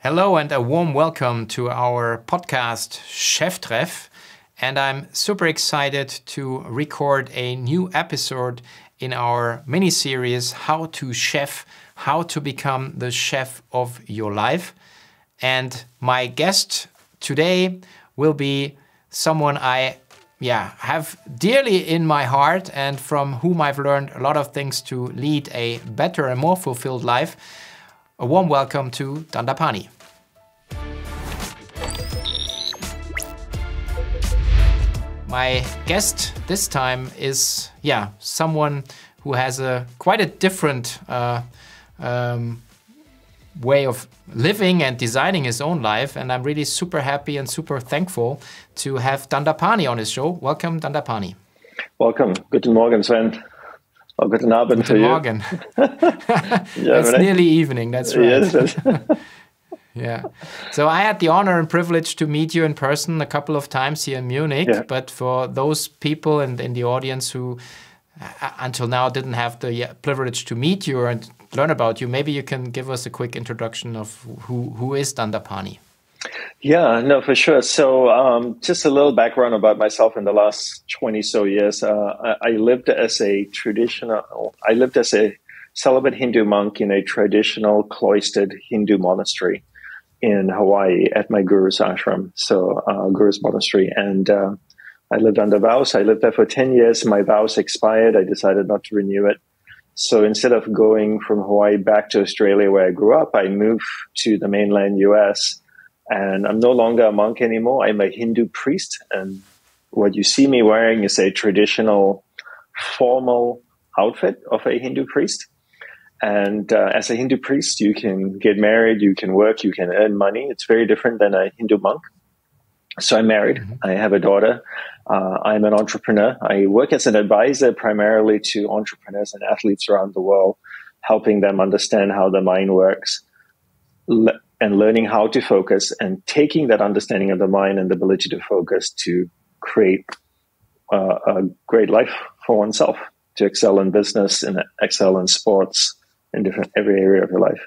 Hello and a warm welcome to our podcast Cheftreff. And I'm super excited to record a new episode in our mini-series How to Chef, how to become the chef of your life. And my guest today will be someone I have dearly in my heart and from whom I've learned a lot of things to lead a better and more fulfilled life. A warm welcome to Dandapani. My guest this time is someone who has quite a different way of living and designing his own life, and I'm really super happy and super thankful to have Dandapani on his show. Welcome, Dandapani. Welcome. Guten Morgen, Sven. Or guten Abend for you. Guten Morgen. It's nearly evening, that's right. Yes. Yeah. So I had the honor and privilege to meet you in person a couple of times here in Munich. Yeah. But for those people in the audience who until now didn't have the privilege to meet you and learn about you, maybe you can give us a quick introduction of who is Dandapani. Yeah, no, for sure. So just a little background about myself in the last 20 so years. I lived as a celibate Hindu monk in a traditional cloistered Hindu monastery in Hawaii at my guru's ashram, guru's monastery. And I lived under vows. I lived there for 10 years. My vows expired. I decided not to renew it. So instead of going from Hawaii back to Australia where I grew up, I moved to the mainland US. And I'm no longer a monk anymore. I'm a Hindu priest. And what you see me wearing is a traditional formal outfit of a Hindu priest. And as a Hindu priest, you can get married, you can work, you can earn money. It's very different than a Hindu monk. So I'm married. Mm-hmm. I have a daughter. I'm an entrepreneur. I work as an advisor primarily to entrepreneurs and athletes around the world, helping them understand how the mind works and learning how to focus and taking that understanding of the mind and the ability to focus to create a great life for oneself, to excel in business and excel in sports, in every area of your life.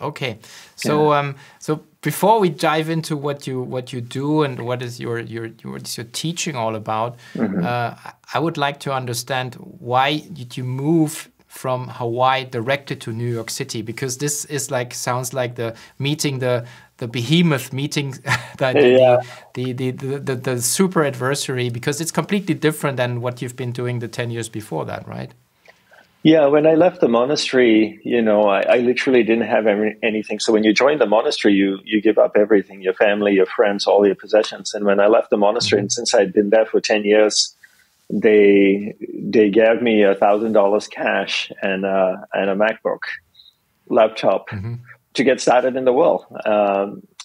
Okay, so so before we dive into what you do and what is your teaching all about, mm-hmm. I would like to understand why did you move from Hawaii directly to New York City, because this is sounds like the behemoth meeting, the super adversary, because it's completely different than what you've been doing the 10 years before that, right? Yeah, when I left the monastery, I literally didn't have anything. So when you join the monastery, you give up everything, your family, your friends, all your possessions. And when I left the monastery, mm-hmm. and since I'd been there for 10 years, they gave me $1,000 cash and a MacBook laptop mm-hmm. to get started in the world.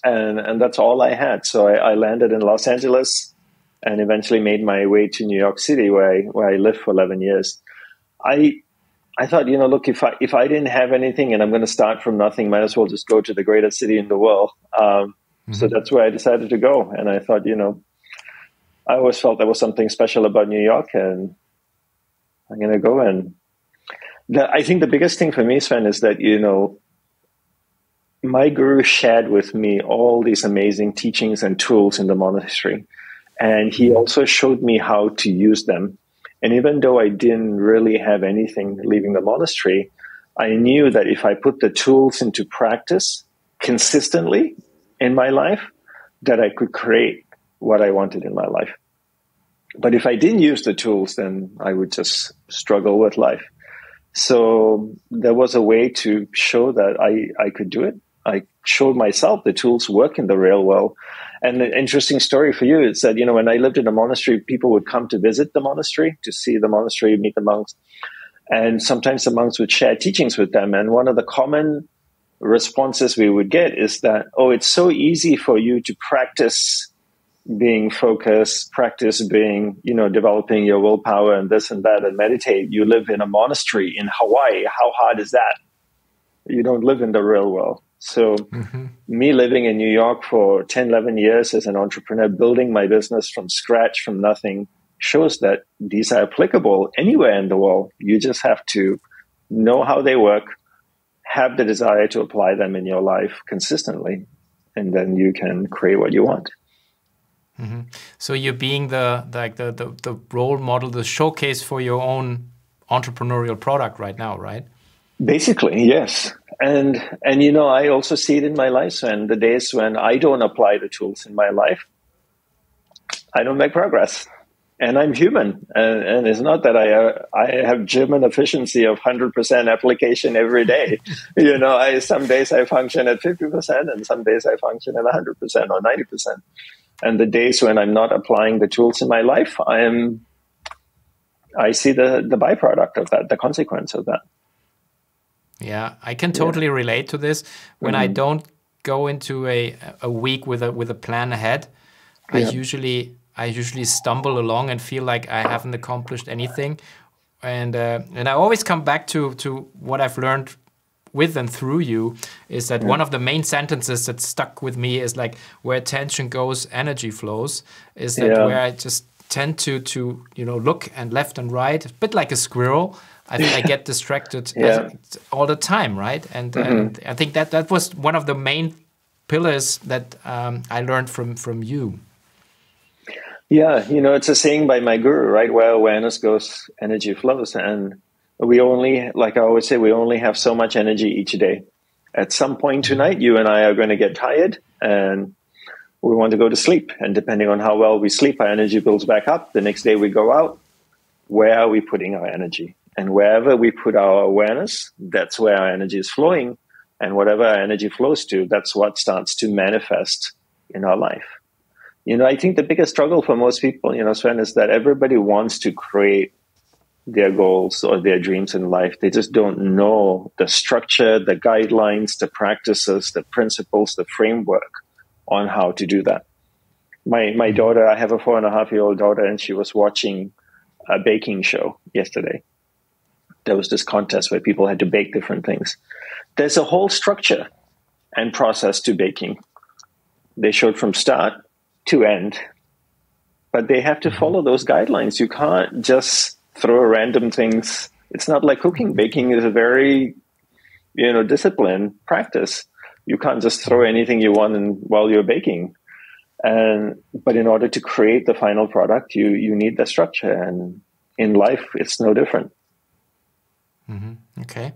And that's all I had. So I landed in Los Angeles and eventually made my way to New York City, where I lived for 11 years. I thought, look, if I didn't have anything and I'm going to start from nothing, might as well just go to the greatest city in the world. Mm-hmm. So that's where I decided to go. And I thought, I always felt there was something special about New York, and I'm going to go. And I think the biggest thing for me, Sven, is that, my guru shared with me all these amazing teachings and tools in the monastery. And he also showed me how to use them. And even though I didn't really have anything leaving the monastery, I knew that if I put the tools into practice consistently in my life, that I could create what I wanted in my life. But if I didn't use the tools, then I would just struggle with life. So there was a way to show that I could do it. I showed myself the tools work in the real world. And the interesting story for you is that, when I lived in a monastery, people would come to visit the monastery, to see the monastery, meet the monks. And sometimes the monks would share teachings with them. And one of the common responses we would get is that, oh, it's so easy for you to practice being focused, practice being, developing your willpower and this and that and meditate. You live in a monastery in Hawaii. How hard is that? You don't live in the real world. So mm-hmm. me living in New York for 10, 11 years as an entrepreneur, building my business from scratch, from nothing, shows that these are applicable anywhere in the world. You just have to know how they work, have the desire to apply them in your life consistently, and then you can create what you want. Mm-hmm. So you're being the role model, the showcase for your own entrepreneurial product right now, right? Basically, yes. And I also see it in my life, and the days when I don't apply the tools in my life, I don't make progress. And I'm human, and it's not that I have German efficiency of 100% application every day. Some days I function at 50%, and some days I function at 100% or 90%. And the days when I'm not applying the tools in my life, I see the byproduct of that, the consequence of that. Yeah, I can totally relate to this. When I don't go into a week with a plan ahead, I usually stumble along and feel like I haven't accomplished anything. And I always come back to what I've learned with and through you, is that one of the main sentences that stuck with me is like, where attention goes, energy flows, is that where I just tend to look and left and right, a bit like a squirrel. I get distracted all the time, right? And I think that was one of the main pillars that I learned from you. Yeah, it's a saying by my guru, right? Where awareness goes, energy flows. And we only, like I always say, we only have so much energy each day. At some point tonight, you and I are going to get tired and we want to go to sleep. And depending on how well we sleep, our energy builds back up. The next day we go out. Where are we putting our energy? And wherever we put our awareness, that's where our energy is flowing. And whatever our energy flows to, that's what starts to manifest in our life. I think the biggest struggle for most people, Sven, is that everybody wants to create their goals or their dreams in life. They just don't know the structure, the guidelines, the practices, the principles, the framework on how to do that. My daughter, I have a 4.5-year-old daughter, and she was watching a baking show yesterday. There was this contest where people had to bake different things. There's a whole structure and process to baking. They showed from start to end, but they have to follow those guidelines. You can't just throw random things. It's not like cooking. Baking is a very, disciplined practice. You can't just throw anything you want while you're baking. But in order to create the final product, you need the structure. And in life, it's no different. Mm-hmm. Okay.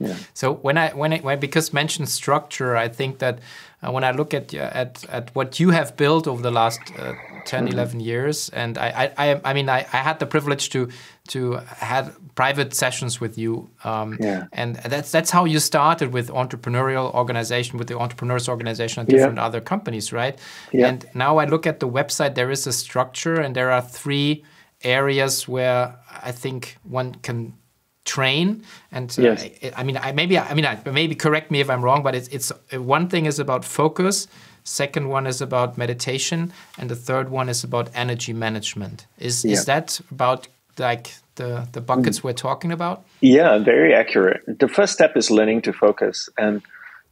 Yeah. So when I because mentioned structure, I think that when I look at what you have built over the last 10, 11 years, and I had the privilege to had private sessions with you, and that's how you started with entrepreneurial organization, with the entrepreneurs organization and different other companies, right? Yeah. And now I look at the website, there is a structure, and there are 3 areas where I think one can train. And maybe correct me if I'm wrong, but it's one thing is about focus, second one is about meditation, and the third one is about energy management. Is that about like the buckets we're talking about? Yeah, very accurate. The first step is learning to focus. And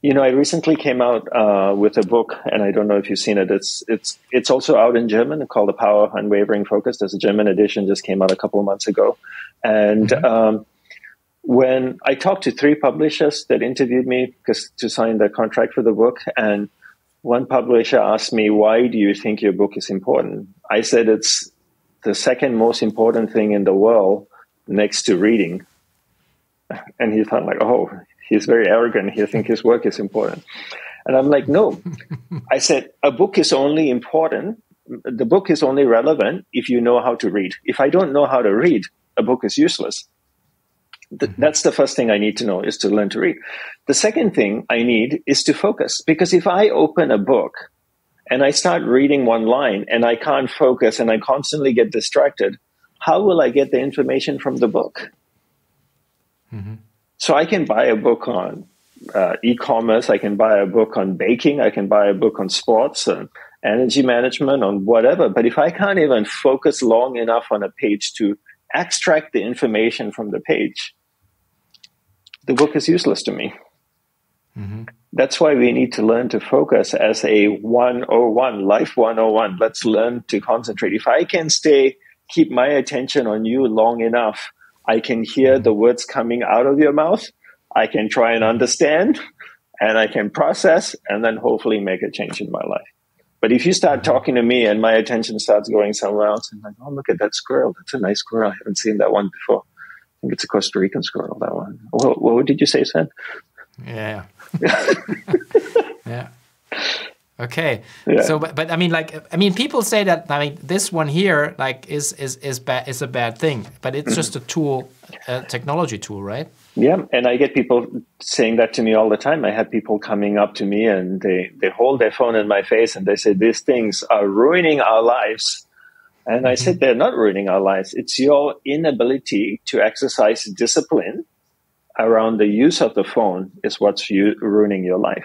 I recently came out with a book, and I don't know if you've seen it. It's also out in German, called The Power of Unwavering Focus. There's a German edition, just came out a couple of months ago. And when I talked to 3 publishers that interviewed me to sign the contract for the book, and one publisher asked me, "Why do you think your book is important?" I said, "It's the second most important thing in the world next to reading." And he thought like, "Oh, he's very arrogant. He thinks his work is important." And I'm like, "No." I said, "A book is only important. The book is only relevant if you know how to read. If I don't know how to read, a book is useless." That's the first thing I need to know, is to learn to read. The second thing I need is to focus, because if I open a book and I start reading one line and I can't focus and I constantly get distracted, how will I get the information from the book? Mm-hmm. So I can buy a book on e-commerce, I can buy a book on baking, I can buy a book on sports and energy management, on whatever. But if I can't even focus long enough on a page to extract the information from the page, the book is useless to me. Mm-hmm. That's why we need to learn to focus as a 101, life 101. Let's learn to concentrate. If I can keep my attention on you long enough, I can hear the words coming out of your mouth. I can try and understand, and I can process, and then hopefully make a change in my life. But if you start talking to me and my attention starts going somewhere else, and like, oh, look at that squirrel. That's a nice squirrel. I haven't seen that one before. I think it's a Costa Rican squirrel, that one. What did you say, Sven? Yeah. Yeah. Okay. Yeah. So, but I mean, people say that, I mean, this one here, like, is a bad thing, but it's just a tool, a technology tool, right? Yeah. And I get people saying that to me all the time. I have people coming up to me and they hold their phone in my face and they say, these things are ruining our lives. And I said, they're not ruining our lives. It's your inability to exercise discipline around the use of the phone is what's ruining your life.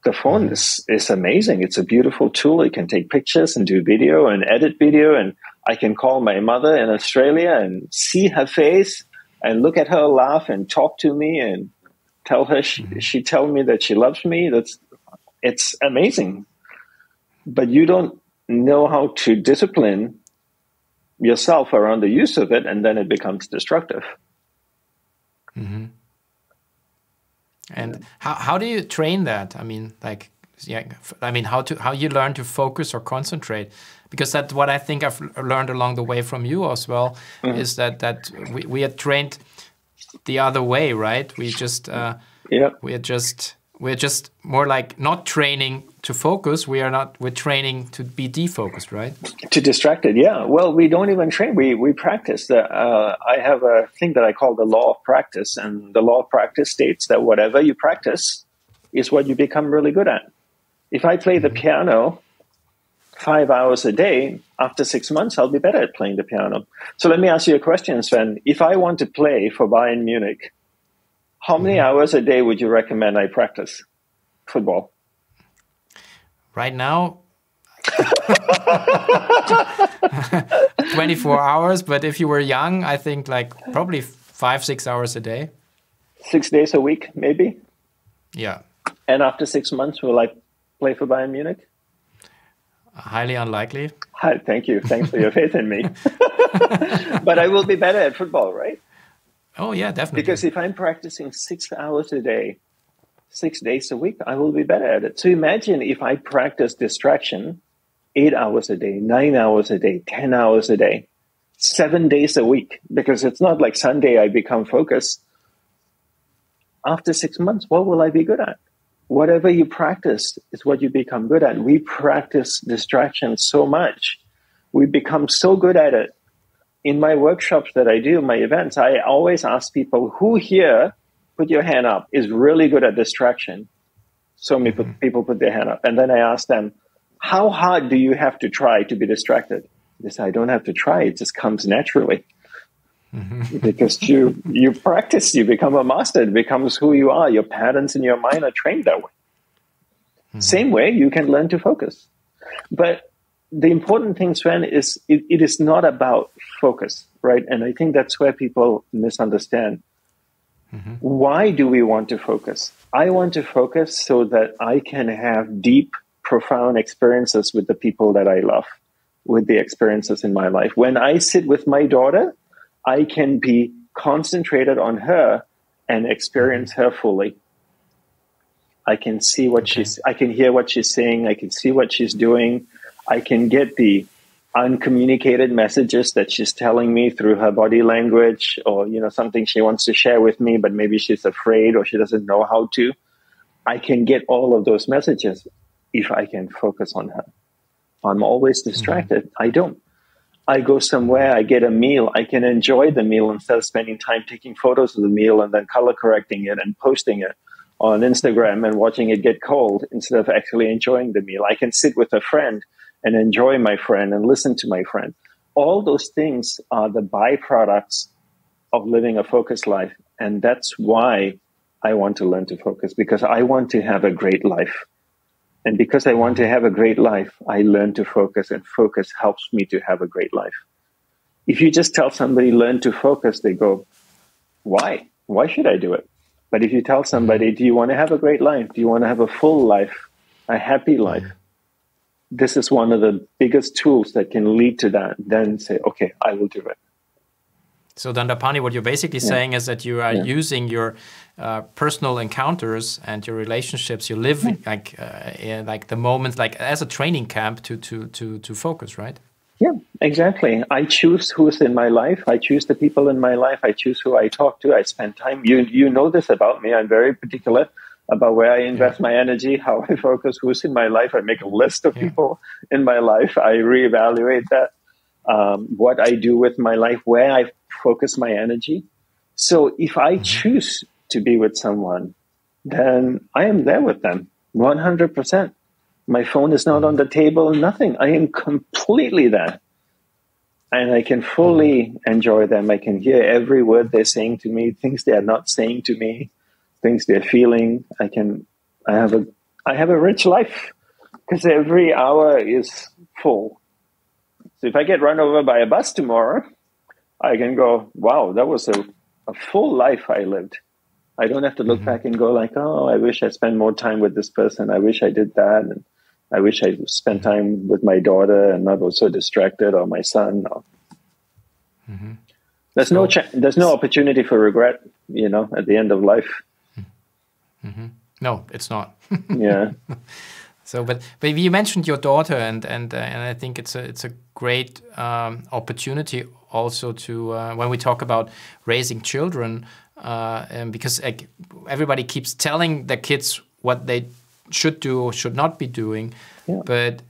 The phone is amazing. It's a beautiful tool. It can take pictures and do video and edit video. And I can call my mother in Australia and see her face and look at her laugh and talk to me and tell her she tell me that she loves me. It's amazing. But you don't know how to discipline yourself around the use of it, and then it becomes destructive. Mm-hmm. And how do you train that? I mean, like, yeah, I mean, how you learn to focus or concentrate? Because that's what I think I've learned along the way from you as well, is that we are trained the other way, right? We're just more like not training to focus. We're training to be defocused, right? To distracted, yeah. Well, we don't even train. We practice. I have a thing that I call the law of practice. And the law of practice states that whatever you practice is what you become really good at. If I play the piano 5 hours a day, after 6 months, I'll be better at playing the piano. So let me ask you a question, Sven. If I want to play for Bayern Munich, how many hours a day would you recommend I practice football? Right now, 24 hours. But if you were young, I think like probably 5-6 hours a day. 6 days a week, maybe? Yeah. And after 6 months, will I play for Bayern Munich? Highly unlikely. Hi, thank you. Thanks for your faith in me. But I will be better at football, right? Oh, yeah, definitely. Because if I'm practicing 6 hours a day, 6 days a week, I will be better at it. So imagine if I practice distraction 8 hours a day, 9 hours a day, 10 hours a day, 7 days a week, because it's not like Sunday I become focused. After 6 months, what will I be good at? Whatever you practice is what you become good at. We practice distraction so much. We become so good at it. In my workshops that I do, my events, I always ask people, who here, put your hand up, is really good at distraction? So many people put their hand up. And then I ask them, how hard do you have to try to be distracted? They say, I don't have to try. It just comes naturally. Because you practice, you become a master. It becomes who you are. Your patterns in your mind are trained that way. Same way, you can learn to focus. But the important thing, Sven, is it is not about focus, right? And I think that's where people misunderstand. Why do we want to focus? I want to focus so that I can have deep, profound experiences with the people that I love, with the experiences in my life. When I sit with my daughter, I can be concentrated on her and experience her fully. I can see I can hear what she's saying. I can see what she's doing. I can get the uncommunicated messages that she's telling me through her body language, or, something she wants to share with me, but maybe she's afraid or she doesn't know how to. I can get all of those messages if I can focus on her. I'm always distracted. I don't. I go somewhere, I get a meal, I can enjoy the meal instead of spending time taking photos of the meal and then color correcting it and posting it on Instagram and watching it get cold instead of actually enjoying the meal. I can sit with a friend and enjoy my friend and listen to my friend. All those things are the byproducts of living a focused life. And that's why I want to learn to focus, because I want to have a great life. And because I want to have a great life, I learn to focus, and focus helps me to have a great life. If you just tell somebody, learn to focus, they go, why? Why should I do it? But if you tell somebody, do you want to have a great life? Do you want to have a full life, a happy life? This is one of the biggest tools that can lead to that. Then say, okay, I will do it. So Dandapani, what you're basically saying is that you are using your personal encounters and your relationships, you live like the moments, like as a training camp to focus, right? Yeah, exactly. I choose who's in my life. I choose the people in my life. I choose who I talk to. I spend time. You know this about me. I'm very particular about where I invest my energy, how I focus, who's in my life. I make a list of people in my life. I reevaluate that. What I do with my life, where I focus my energy. So if I choose to be with someone, then I am there with them 100%. My phone is not on the table, nothing. I am completely there. And I can fully enjoy them. I can hear every word they're saying to me, things they are not saying to me, things they're feeling. I have a rich life because every hour is full. So if I get run over by a bus tomorrow, I can go, wow, that was a full life I lived. I don't have to look back and go like, oh, I wish I spent more time with this person. I wish I did that. And I wish I spent time with my daughter and not was so distracted, or my son. Or... There's no opportunity for regret, at the end of life. No, it's not. Yeah. So, but you mentioned your daughter, and I think it's a great opportunity also to when we talk about raising children, and because everybody keeps telling the kids what they should do or should not be doing, but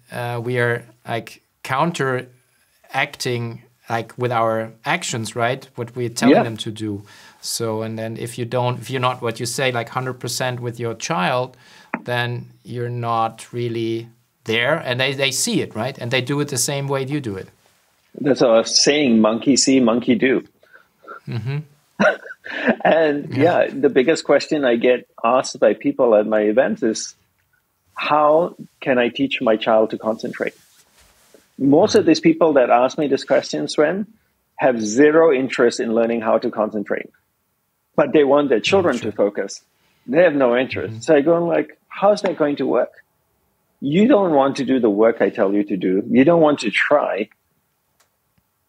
we are like counteracting like with our actions, right? What we're telling them to do. So, and then if you're not what you say like 100% with your child, then you're not really there, and they see it, right? And they do it the same way you do it. That's a saying, monkey see, monkey do. And the biggest question I get asked by people at my events is, how can I teach my child to concentrate? Most of these people that ask me this question, Sven, have zero interest in learning how to concentrate, but they want their children to focus. They have no interest. So I go like, how's that going to work? You don't want to do the work I tell you to do. You don't want to try,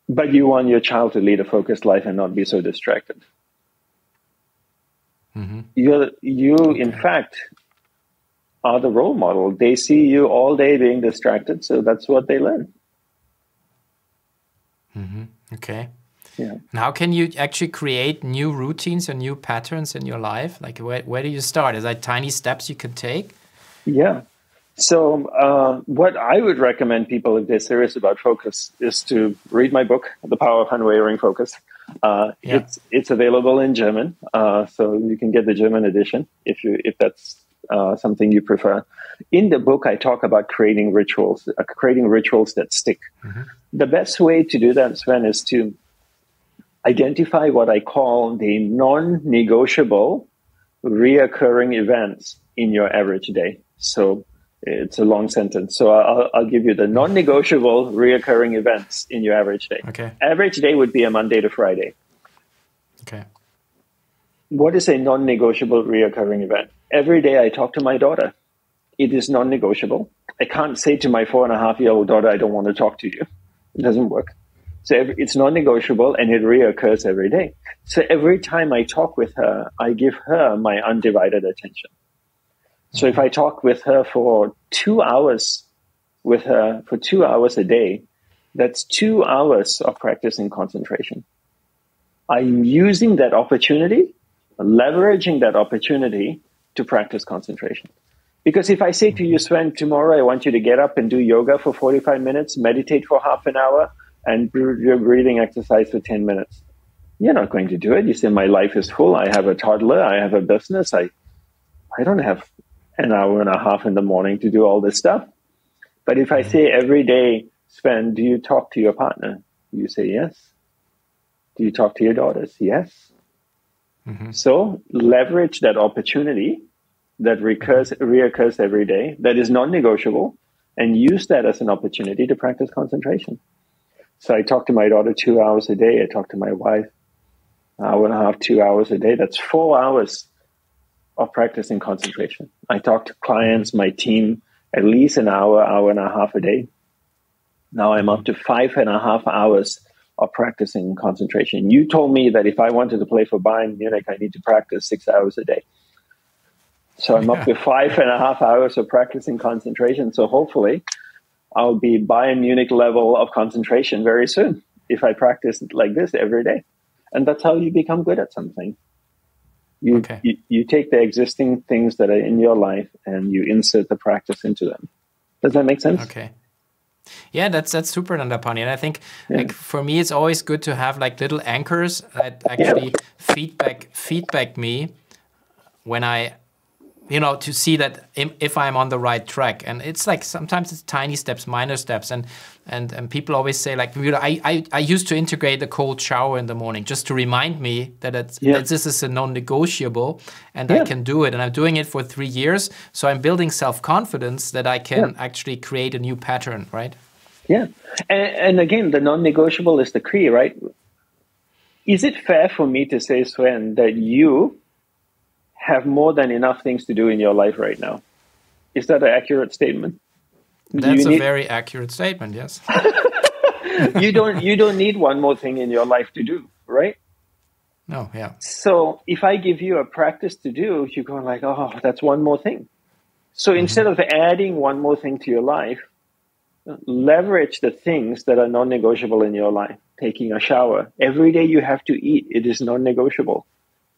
but you want your child to lead a focused life and not be so distracted. You in fact, are the role model. They see you all day being distracted, so that's what they learn. Okay. Yeah. And how can you actually create new routines and new patterns in your life? Like, where do you start? Is that tiny steps you can take? Yeah. So what I would recommend people, if they're serious about focus, is to read my book, The Power of Unwavering Focus. It's available in German, so you can get the German edition if that's something you prefer. In the book, I talk about creating rituals that stick. The best way to do that, Sven, is to identify what I call the non-negotiable reoccurring events in your average day. So it's a long sentence. So I'll give you the non-negotiable reoccurring events in your average day. Okay. Average day would be a Monday to Friday. Okay. What is a non-negotiable reoccurring event? Every day I talk to my daughter. It is non-negotiable. I can't say to my 4.5-year-old daughter, I don't want to talk to you. It doesn't work. So it's non-negotiable, and it reoccurs every day. So every time I talk with her, I give her my undivided attention. So if I talk with her for 2 hours, a day, that's 2 hours of practicing concentration. I'm using that opportunity, leveraging that opportunity to practice concentration. Because if I say to you, Sven, tomorrow I want you to get up and do yoga for 45 minutes, meditate for half an hour, and do your breathing exercise for 10 minutes. You're not going to do it. You say, my life is full. I have a toddler. I have a business. I don't have an hour and a half in the morning to do all this stuff. But if I say every day, Sven, do you talk to your partner? You say yes. Do you talk to your daughters? Yes. So leverage that opportunity that reoccurs every day, that is non-negotiable, and use that as an opportunity to practice concentration. So I talk to my daughter 2 hours a day. I talk to my wife an hour and a half, 2 hours a day. That's 4 hours of practicing concentration. I talk to clients, my team, at least an hour, hour and a half a day. Now I'm up to 5.5 hours of practicing concentration. You told me that if I wanted to play for Bayern Munich, I need to practice 6 hours a day. So I'm up to 5.5 hours of practicing concentration. So hopefully I'll be Bayern Munich level of concentration very soon if I practice like this every day. And that's how you become good at something. You take the existing things that are in your life and you insert the practice into them. Does that make sense? Okay. Yeah, that's super, Dandapani. And I think like for me, it's always good to have like little anchors that actually feedback me when I, to see that if I'm on the right track. And it's like sometimes it's tiny steps, minor steps. And people always say like, I used to integrate a cold shower in the morning just to remind me that this is a non-negotiable and I can do it. And I'm doing it for 3 years. So I'm building self-confidence that I can actually create a new pattern, right? Yeah. And again, the non-negotiable is the key, right? Is it fair for me to say, Sven, that you have more than enough things to do in your life right now? Is that an accurate statement? That's a very accurate statement, yes. You don't need one more thing in your life to do, right? No, yeah. So if I give you a practice to do, you're going like, oh, that's one more thing. So instead of adding one more thing to your life, leverage the things that are non-negotiable in your life. Taking a shower. Every day you have to eat. It is non-negotiable.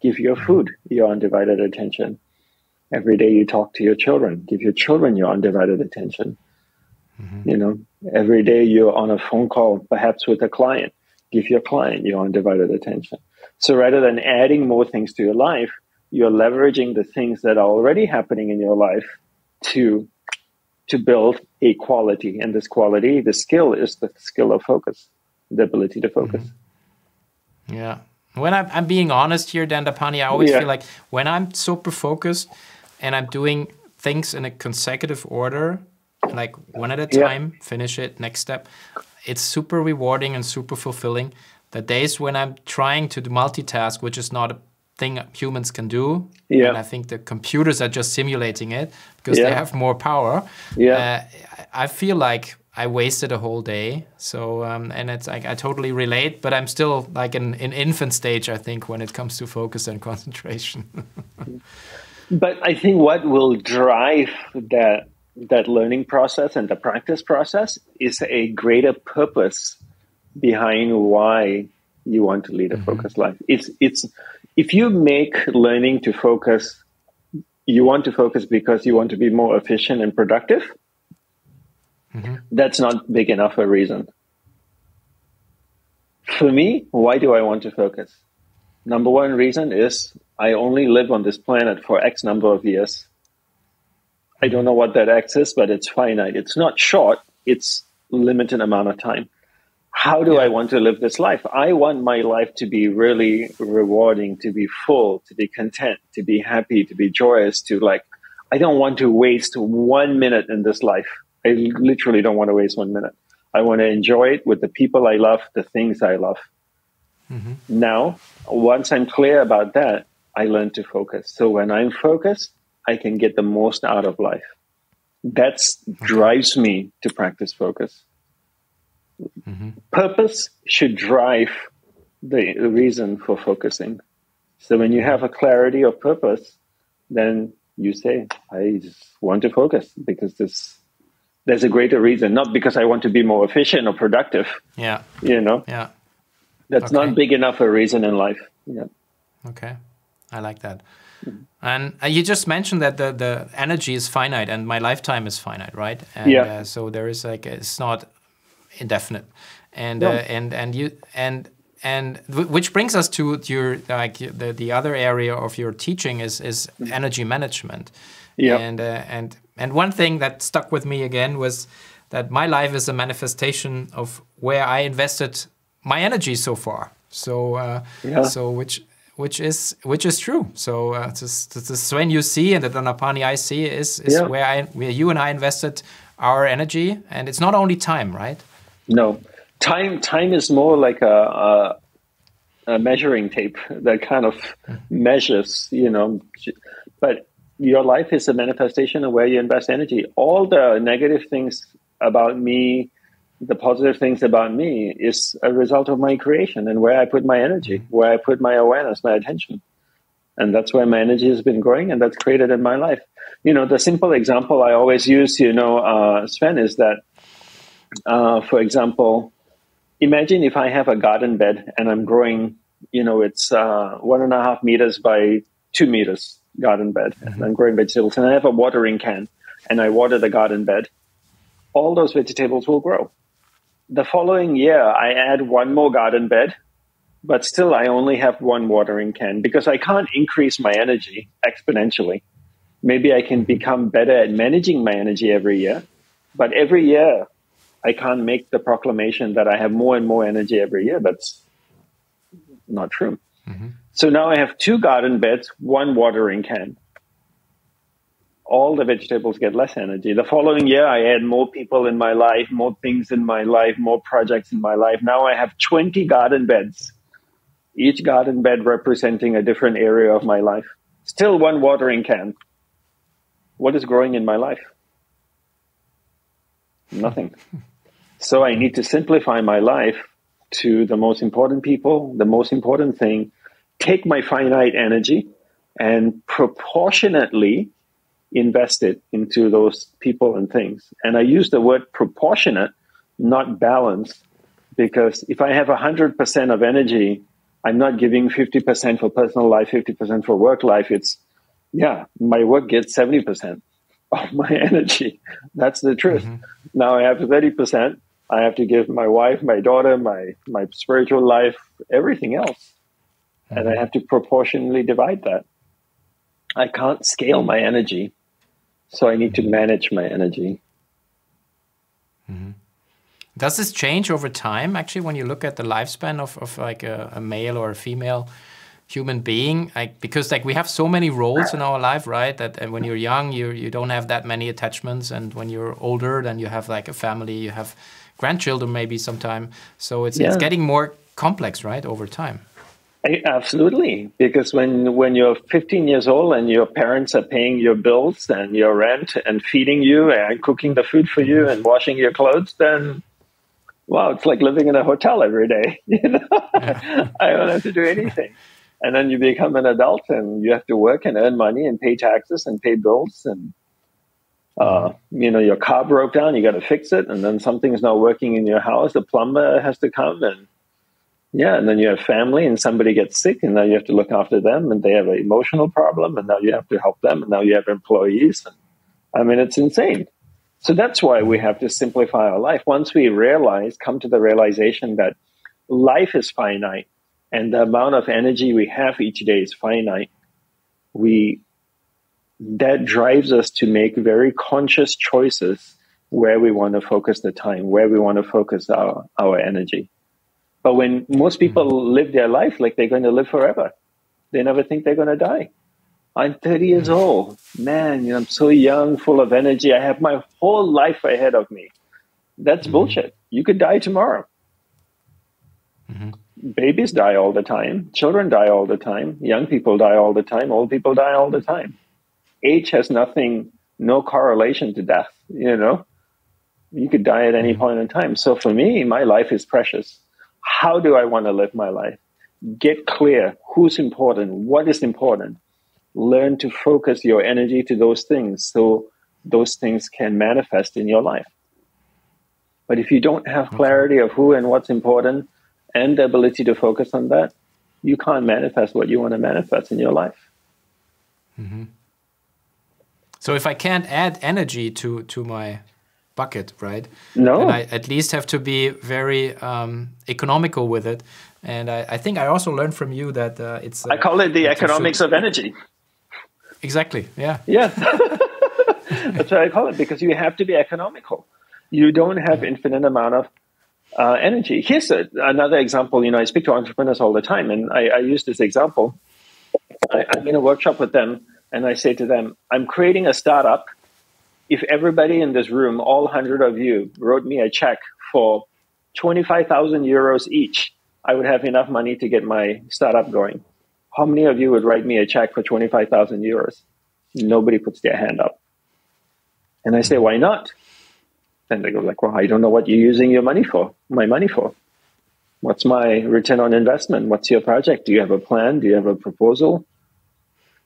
Give your food your undivided attention. Every day you talk to your children. Give your children your undivided attention. Every day you're on a phone call, perhaps with a client. Give your client your undivided attention. So rather than adding more things to your life, you're leveraging the things that are already happening in your life to build a quality. And this quality, the skill is the skill of focus, the ability to focus. Yeah. When I'm being honest here, Dandapani, I always feel like when I'm super focused and I'm doing things in a consecutive order, like one at a time, finish it, next step, it's super rewarding and super fulfilling. The days when I'm trying to multitask, which is not a thing humans can do, and I think the computers are just simulating it because they have more power, I feel like I wasted a whole day. So, and it's like I totally relate, but I'm still like in infant stage, I think, when it comes to focus and concentration. But I think what will drive that learning process and the practice process is a greater purpose behind why you want to lead a focused life. It's if you make learning to focus, you want to focus because you want to be more efficient and productive. That's not big enough a reason. For me, why do I want to focus? Number one reason is I only live on this planet for X number of years. I don't know what that X is, but it's finite. It's not short. It's limited amount of time. How do I want to live this life? I want my life to be really rewarding, to be full, to be content, to be happy, to be joyous, I don't want to waste 1 minute in this life. I literally don't want to waste 1 minute. I want to enjoy it with the people I love, the things I love. Now, once I'm clear about that, I learn to focus. So when I'm focused, I can get the most out of life. That drives me to practice focus. Purpose should drive the reason for focusing. So when you have a clarity of purpose, then you say, I just want to focus because there's a greater reason, not because I want to be more efficient or productive. That's not big enough a reason in life. Okay, I like that. And you just mentioned that the energy is finite and my lifetime is finite, right? And so there is it's not indefinite, which brings us to your the other area of your teaching is energy management. And one thing that stuck with me again was that my life is a manifestation of where I invested my energy so far. So which is true. So the Sven you see and the Dandapani I see is where you and I invested our energy, and it's not only time, right? No, time is more like a measuring tape that kind of measures, but your life is a manifestation of where you invest energy. All the negative things about me the positive things about me is a result of my creation and where I put my energy, where I put my awareness, my attention. And that's where my energy has been growing, and that's created in my life. The simple example I always use, Sven, is that, for example, imagine if I have a garden bed and I'm growing, it's 1.5 meters by 2 meters garden bed, and I'm growing vegetables, and I have a watering can and I water the garden bed. All those vegetables will grow. The following year, I add one more garden bed, but still I only have one watering can because I can't increase my energy exponentially. Maybe I can become better at managing my energy every year, but every year I can't make the proclamation that I have more and more energy every year. That's not true. So now I have 2 garden beds, 1 watering can. All the vegetables get less energy. The following year, I add more people in my life, more things in my life, more projects in my life. Now I have 20 garden beds, each garden bed representing a different area of my life. Still 1 watering can. What is growing in my life? Nothing. So I need to simplify my life to the most important people, the most important thing, take my finite energy and proportionately invest it into those people and things. And I use the word proportionate, not balanced, because if I have 100% of energy, I'm not giving 50% for personal life, 50% for work life. My work gets 70% of my energy. That's the truth. Now I have 30%. I have to give my wife, my daughter, my spiritual life, everything else. And I have to proportionally divide that. I can't scale my energy. So I need to manage my energy. Does this change over time, actually, when you look at the lifespan of like a male or a female human being? Because we have so many roles in our life, right? That when you're young, you don't have that many attachments. And when you're older, then you have like a family, you have grandchildren maybe sometime. So it's getting more complex, right, over time. Absolutely, because when you're 15 years old and your parents are paying your bills and your rent and feeding you and cooking the food for you and washing your clothes, then, wow, it's like living in a hotel every day. I don't have to do anything. And then you become an adult and you have to work and earn money and pay taxes and pay bills. And, your car broke down, you got to fix it. And then something's not working in your house, the plumber has to come and then you have family and somebody gets sick and now you have to look after them and they have an emotional problem and now you have to help them and now you have employees. It's insane. So that's why we have to simplify our life. Once we come to the realization that life is finite and the amount of energy we have each day is finite, that drives us to make very conscious choices where we want to focus the time, where we want to focus our energy. But when most people live their life like they're going to live forever, they never think they're going to die. I'm 30 years old. Man, I'm so young, full of energy. I have my whole life ahead of me. That's bullshit. You could die tomorrow. Babies die all the time. Children die all the time. Young people die all the time. Old people die all the time. Age has no correlation to death, You could die at any point in time. So for me, my life is precious. How do I want to live my life? Get clear who's important, what is important. Learn to focus your energy to those things so those things can manifest in your life. But if you don't have clarity of who and what's important and the ability to focus on that, you can't manifest what you want to manifest in your life. So if I can't add energy to my bucket, right? No. And I at least have to be very economical with it. And I think I also learned from you that it's... I call it the economics of energy. Exactly, yeah. Yeah. That's what I call it, because you have to be economical. You don't have infinite amount of energy. Here's another example. I speak to entrepreneurs all the time, and I use this example. I'm in a workshop with them, and I say to them, I'm creating a startup. If everybody in this room, all 100 of you, wrote me a check for 25,000 euros each, I would have enough money to get my startup going. How many of you would write me a check for 25,000 euros? Nobody puts their hand up. And I say, why not? And they go like, well, I don't know what you're using my money for. What's my return on investment? What's your project? Do you have a plan? Do you have a proposal?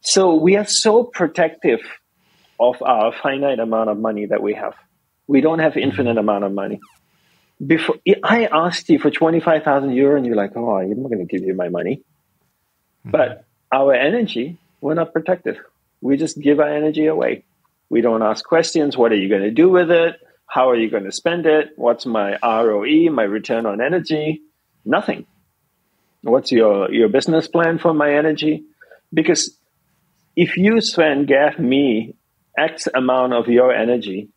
So we are so protective of our finite amount of money that we have. We don't have infinite amount of money. Before I asked you for 25,000 euro and you're like, oh, I'm not going to give you my money. But our energy, we're not protected. We just give our energy away. We don't ask questions. What are you going to do with it? How are you going to spend it? What's my ROE, my return on energy? Nothing. What's your business plan for my energy? Because if you, Sven, gave me X amount of your energy,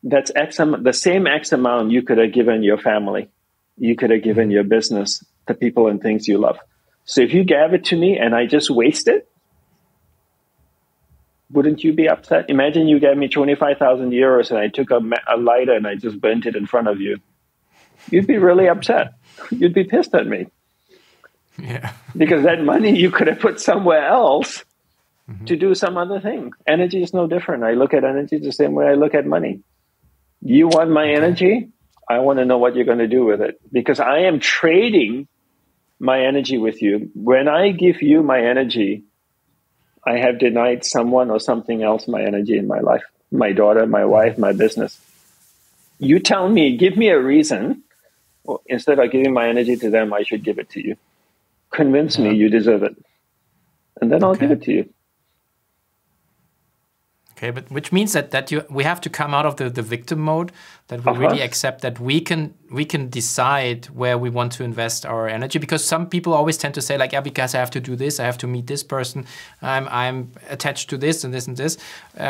that's the same X amount you could have given your family. You could have given your business, the people and things you love. So if you gave it to me and I just waste it, wouldn't you be upset? Imagine you gave me 25,000 euros and I took a lighter and I just burnt it in front of you. You'd be really upset. You'd be pissed at me. Yeah. Because that money you could have put somewhere else to do some other thing. Energy is no different. I look at energy the same way I look at money. You want my energy? I want to know what you're going to do with it. Because I am trading my energy with you. When I give you my energy, I have denied someone or something else my energy in my life. My daughter, my wife, my business. You tell me, give me a reason. Well, instead of giving my energy to them, I should give it to you. Convince me you deserve it. And then I'll give it to you. Okay, but which means that we have to come out of the victim mode, that we really accept that we can decide where we want to invest our energy. Because some people always tend to say like, yeah, because I have to do this, I have to meet this person, I'm attached to this and this and this.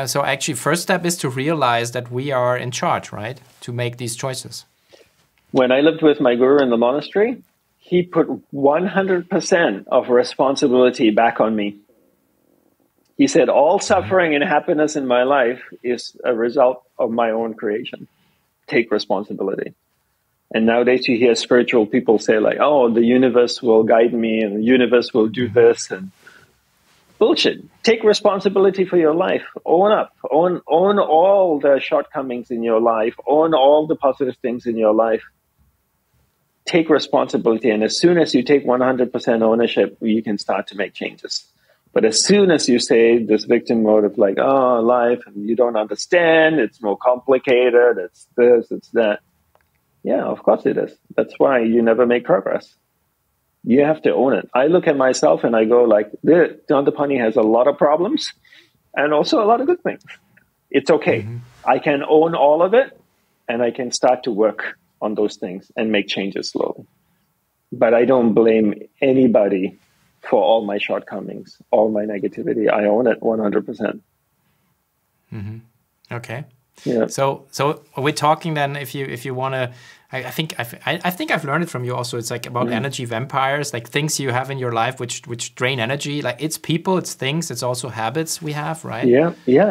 So actually, first step is to realize that we are in charge, right? To make these choices. When I lived with my guru in the monastery, he put 100% of responsibility back on me. He said, all suffering and happiness in my life is a result of my own creation. Take responsibility. And nowadays you hear spiritual people say like, oh, the universe will guide me and the universe will do this. And bullshit. Take responsibility for your life. Own up. Own all the shortcomings in your life. Own all the positive things in your life. Take responsibility. And as soon as you take 100% ownership, you can start to make changes. But as soon as you say this victim mode of like, oh, life, and you don't understand, it's more complicated, it's this, it's that. Yeah, of course it is. That's why you never make progress. You have to own it. I look at myself and I go like, Dandapani has a lot of problems and also a lot of good things. It's okay. I can own all of it and I can start to work on those things and make changes slowly. But I don't blame anybody for all my shortcomings, all my negativity. I own it 100%. Okay. Yeah. So we're talking then. If you want to, I think I've learned it from you also. It's like about energy vampires, like things you have in your life which drain energy. Like it's people, it's things, it's also habits we have, right? Yeah,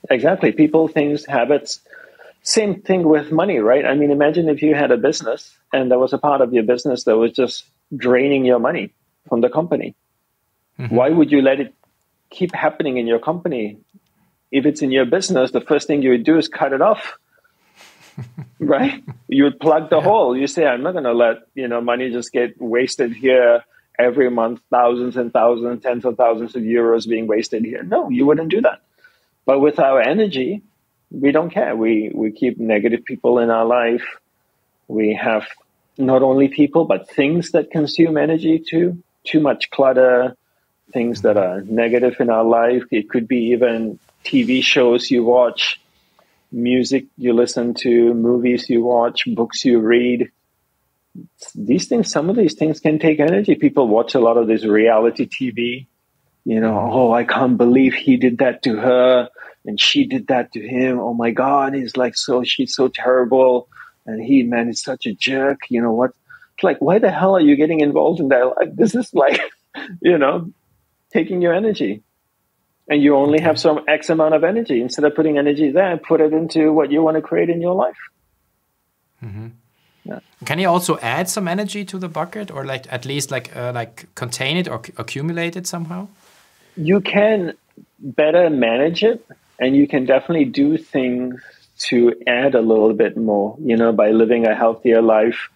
exactly. People, things, habits. Same thing with money, right? I mean, imagine if you had a business and there was a part of your business that was just draining your money from the company. Why would you let it keep happening in your company? If it's in your business, the first thing you would do is cut it off, right? You would plug the hole. You say, I'm not going to let money just get wasted here every month, thousands and thousands, tens of thousands of euros being wasted here. No, you wouldn't do that. But with our energy, we don't care. We keep negative people in our life. We have not only people, but things that consume energy too. Too much clutter, things that are negative in our life. It could be even TV shows you watch, music you listen to, movies you watch, books you read. These things, some of these things can take energy. People watch a lot of this reality TV. Oh, I can't believe he did that to her and she did that to him. Oh my God, she's so terrible. And is such a jerk. You know what? It's like, why the hell are you getting involved in that? Like, this is like, taking your energy. And you only have some X amount of energy. Instead of putting energy there, put it into what you want to create in your life. Yeah. Can you also add some energy to the bucket, or like at least like contain it or accumulate it somehow? You can better manage it, and you can definitely do things to add a little bit more, by living a healthier life,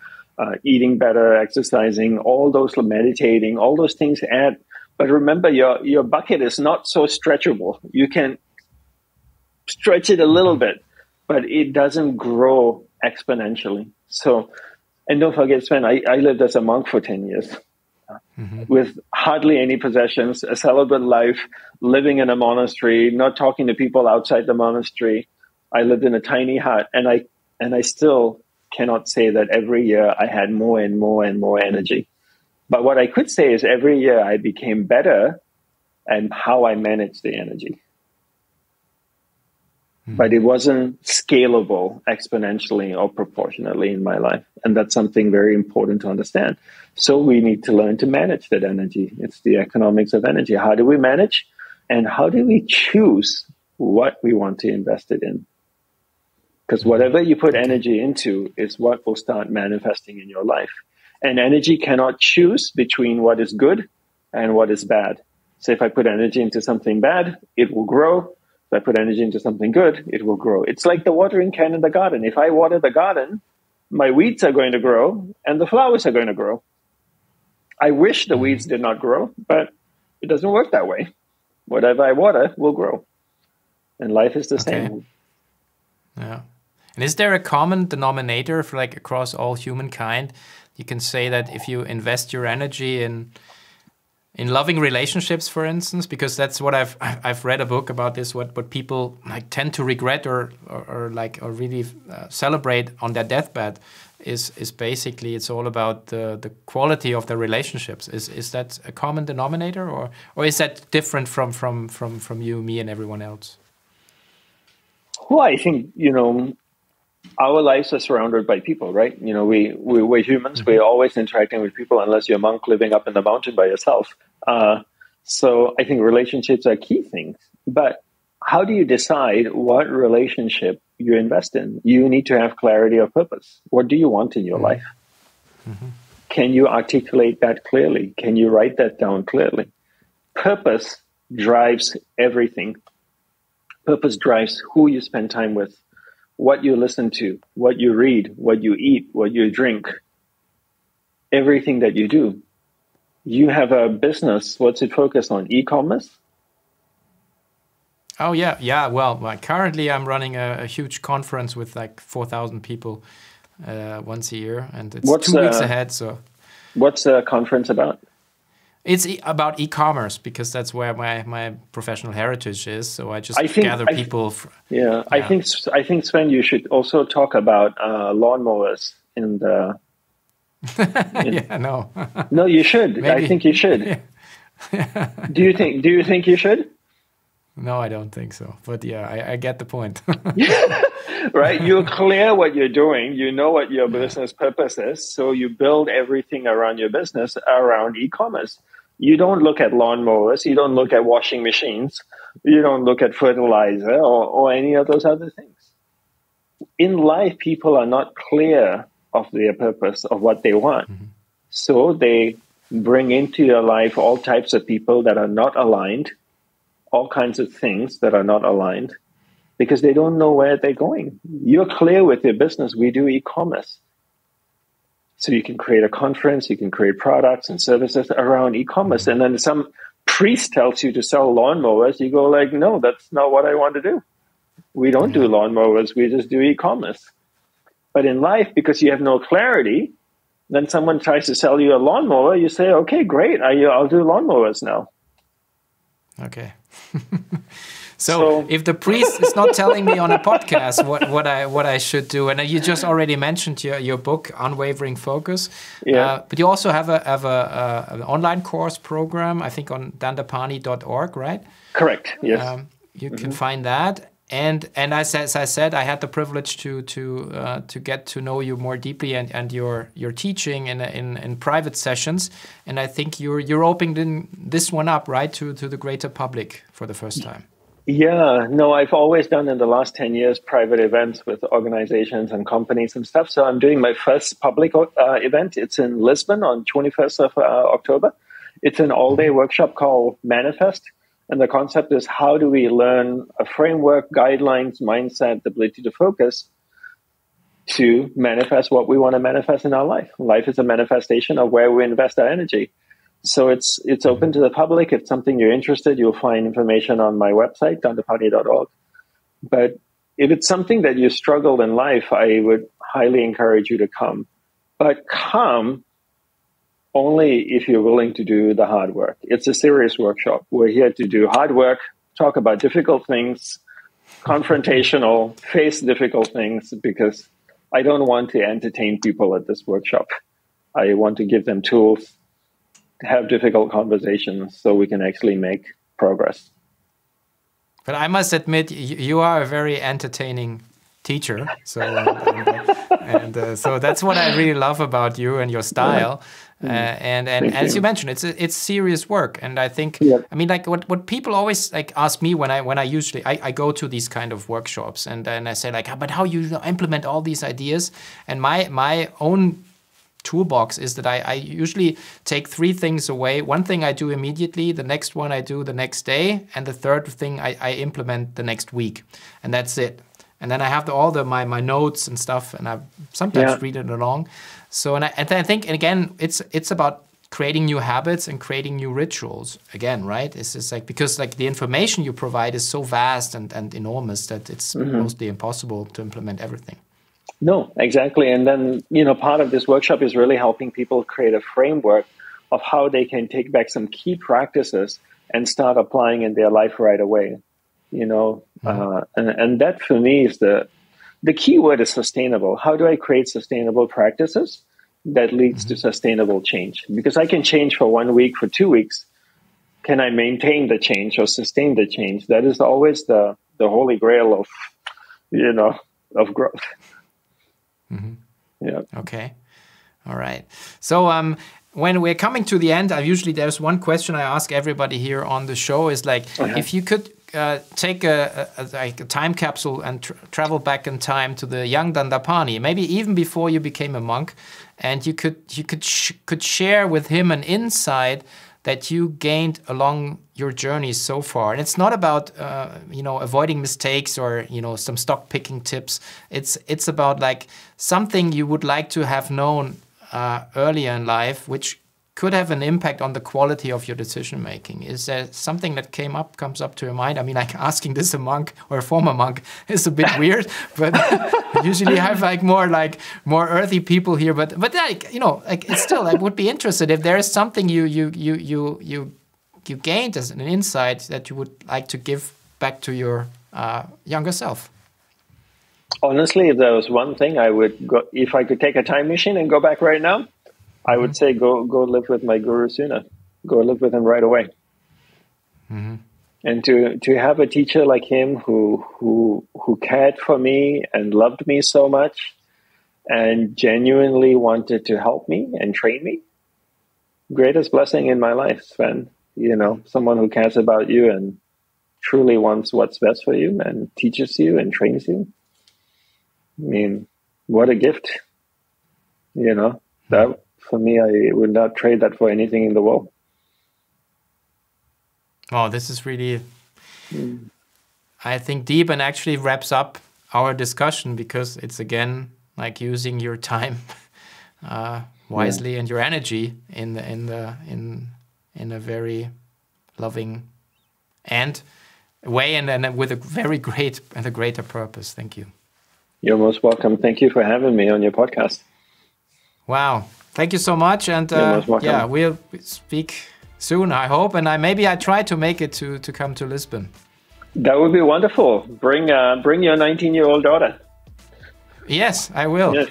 eating better, exercising, all those, meditating, all those things add. But remember, your bucket is not so stretchable. You can stretch it a little bit, but it doesn't grow exponentially. So, and don't forget, Sven, I lived as a monk for 10 years. With hardly any possessions, a celibate life, living in a monastery, not talking to people outside the monastery. I lived in a tiny hut, and I still cannot say that every year I had more and more and more energy. But what I could say is every year I became better at how I managed the energy. But it wasn't scalable exponentially or proportionately in my life. And that's something very important to understand. So we need to learn to manage that energy. It's the economics of energy. How do we manage? And how do we choose what we want to invest it in? Because whatever you put energy into is what will start manifesting in your life. And energy cannot choose between what is good and what is bad. So if I put energy into something bad, it will grow. If I put energy into something good, it will grow. It's like the watering can in the garden. If I water the garden, my weeds are going to grow and the flowers are going to grow. I wish the weeds did not grow, but it doesn't work that way. Whatever I water will grow. And life is the same. Yeah. And is there a common denominator for across all humankind? You can say that if you invest your energy in loving relationships, for instance, because that's what I've read a book about this. What people tend to regret or really celebrate on their deathbed is basically it's all about the quality of the relationships. Is that a common denominator, or is that different from you, me, and everyone else? Well, I think our lives are surrounded by people, right? We're humans. We're always interacting with people, unless you're a monk living up in the mountain by yourself. So I think relationships are key things. But how do you decide what relationship you invest in? You need to have clarity of purpose. What do you want in your life? Can you articulate that clearly? Can you write that down clearly? Purpose drives everything. Purpose drives who you spend time with, what you listen to, what you read, what you eat, what you drink, everything that you do. You have a business. What's it focused on? E-commerce? Oh, yeah. Yeah. Well, currently I'm running a huge conference with 4,000 people once a year, and it's 2 weeks ahead. So, what's the conference about? It's about e-commerce, because that's where my professional heritage is. So I just gather people. I think Sven, you should also talk about lawnmowers in the. No. No, you should. Maybe. I think you should. Yeah. Do you think you should? No, I don't think so. But yeah, I get the point. Right? You're clear what you're doing. You know what your business purpose is. So you build everything around your business around e-commerce. You don't look at lawnmowers. You don't look at washing machines. You don't look at fertilizer or any of those other things. In life, people are not clear of their purpose, of what they want. So they bring into your life all types of people that are not aligned, all kinds of things that are not aligned, because they don't know where they're going. You're clear with your business. We do e-commerce. So you can create a conference, you can create products and services around e-commerce. And then some priest tells you to sell lawnmowers. You go no, that's not what I want to do. We don't do lawnmowers. We just do e-commerce. But in life, because you have no clarity, then someone tries to sell you a lawnmower. You say, okay, great. I'll do lawnmowers now. Okay. So if the priest is not telling me on a podcast what I should do, and you just already mentioned your book Unwavering Focus, but you also have an online course program, I think on dandapani.org, right? Correct. Yes. You can find that, and as I said, I had the privilege to get to know you more deeply and your teaching in private sessions, and I think you're opening this one up, right, to the greater public for the first time. Yeah, no, I've always done in the last 10 years private events with organizations and companies and stuff. So I'm doing my first public event. It's in Lisbon on 21st of October. It's an all-day workshop called Manifest. And the concept is, how do we learn a framework, guidelines, mindset, the ability to focus to manifest what we want to manifest in our life? Life is a manifestation of where we invest our energy. So it's open to the public. If it's something you're interested, you'll find information on my website, dandapani.org. But if it's something that you struggled in life, I would highly encourage you to come. But come only if you're willing to do the hard work. It's a serious workshop. We're here to do hard work, talk about difficult things, confrontational, face difficult things, because I don't want to entertain people at this workshop. I want to give them tools to have difficult conversations so we can actually make progress. But I must admit, you are a very entertaining teacher. So, so that's what I really love about you and your style. And as you mentioned, it's serious work. And I think, I mean, like what people always like ask me when I usually go to these kind of workshops, and I say like, but how you implement all these ideas? And my own toolbox is that I usually take 3 things away. One thing I do immediately, the next one I do the next day, and the third thing I implement the next week, and that's it. And then I have my notes and stuff, and I sometimes read it along. So and I think, and again, it's about creating new habits and creating new rituals. Again, right? It's just like, because like the information you provide is so vast and enormous that it's mostly impossible to implement everything. No, exactly. And then, part of this workshop is really helping people create a framework of how they can take back some key practices and start applying in their life right away. And that for me is the key word is sustainable. How do I create sustainable practices that leads to sustainable change? Because I can change for 1 week, for 2 weeks. Can I maintain the change or sustain the change? That is always the holy grail of growth. Yeah. Okay. All right. So when we're coming to the end, there's one question I ask everybody here on the show is like, if you could take a time capsule and travel back in time to the young Dandapani, maybe even before you became a monk, and you could share with him an insight that you gained along your journey so far. And it's not about avoiding mistakes or some stock picking tips. It's about like something you would like to have known earlier in life, which could have an impact on the quality of your decision making. Is there something that comes up to your mind? I mean, like asking this a monk or a former monk is a bit weird, but usually I have more earthy people here. But it's still, I would be interested if there is something you gained as an insight that you would like to give back to your younger self. Honestly, if there was one thing I would go, if I could take a time machine and go back right now, I would say go live with my guru sooner. Go live with him right away. And to have a teacher like him who cared for me and loved me so much and genuinely wanted to help me and train me, greatest blessing in my life, Sven. Someone who cares about you and truly wants what's best for you and teaches you and trains you. I mean, what a gift. That for me, I would not trade that for anything in the world. Oh, this is really, I think, deep, and actually wraps up our discussion, because it's again like using your time wisely and your energy in a very loving way, and with a very great and a greater purpose. Thank you. You're most welcome. Thank you for having me on your podcast. Wow. Thank you so much. And we'll speak soon, I hope. And maybe I try to make it to come to Lisbon. That would be wonderful. Bring your 19-year-old daughter. Yes, I will. Yes.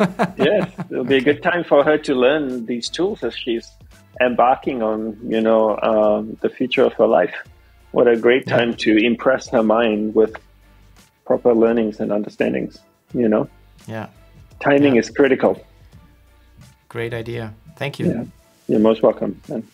It'll be a good time for her to learn these tools as she's embarking on, the future of her life. What a great time to impress her mind with proper learnings and understandings, Yeah. Timing is critical. Great idea. Thank you. Yeah. You're most welcome, man.